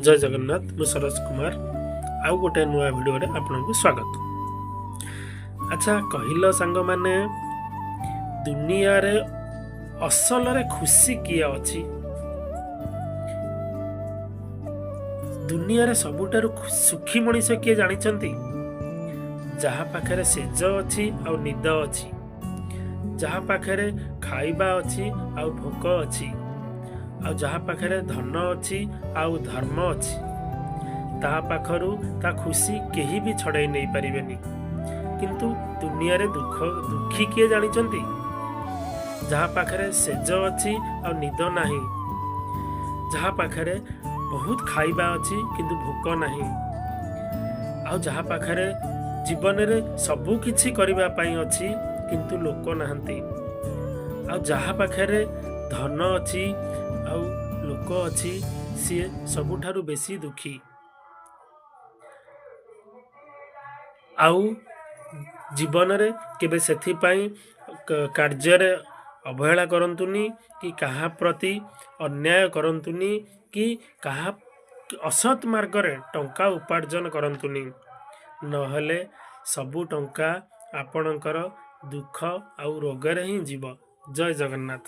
जय जगन्नाथ मु सरोज कुमार आउ गोटे नुआ भिडियो आपको स्वागत। अच्छा कहल सांग माने दुनिया रे असल रे खुशी किए अछि? दुनिया रे सबुठारु सुखी मनीष किए जानिछंती? जहा पाखरे सेज अछि आ निद अछि, जहा पाखरे खाइबा अछि आ भोक अछि, आ जहा पाखरे धन अछि आ धर्म अछि, ता पाखरु ता खुशी केही भी छड़ाई नहीं पारिबेनी। किंतु दुनिया रे दुखी किए जानिछंती? जहा पाखरे सेज अछि आ निद नाही, जहा पाखरे बहुत खाइबा अछि किंतु भोक नाही, आ जहा पाखरे जीवन रे सबु किछि करिबा पई अछि किंतु लोक नाहंती, आ जहा पाखरे धन अछि आ लोक अछि सी सबुठारु बेसी दुखी। आउ जीवन रे केबे सेथि पई कार्य रे अवहेला करंतुनी कि कहा प्रति अन्याय करंतुनी कि कहा असत मार्ग रे टंका उपार्जन करंतुनी, नहले सबु टंका आपणकर दुख आउ रोग रे ही जीव। जय जगन्नाथ।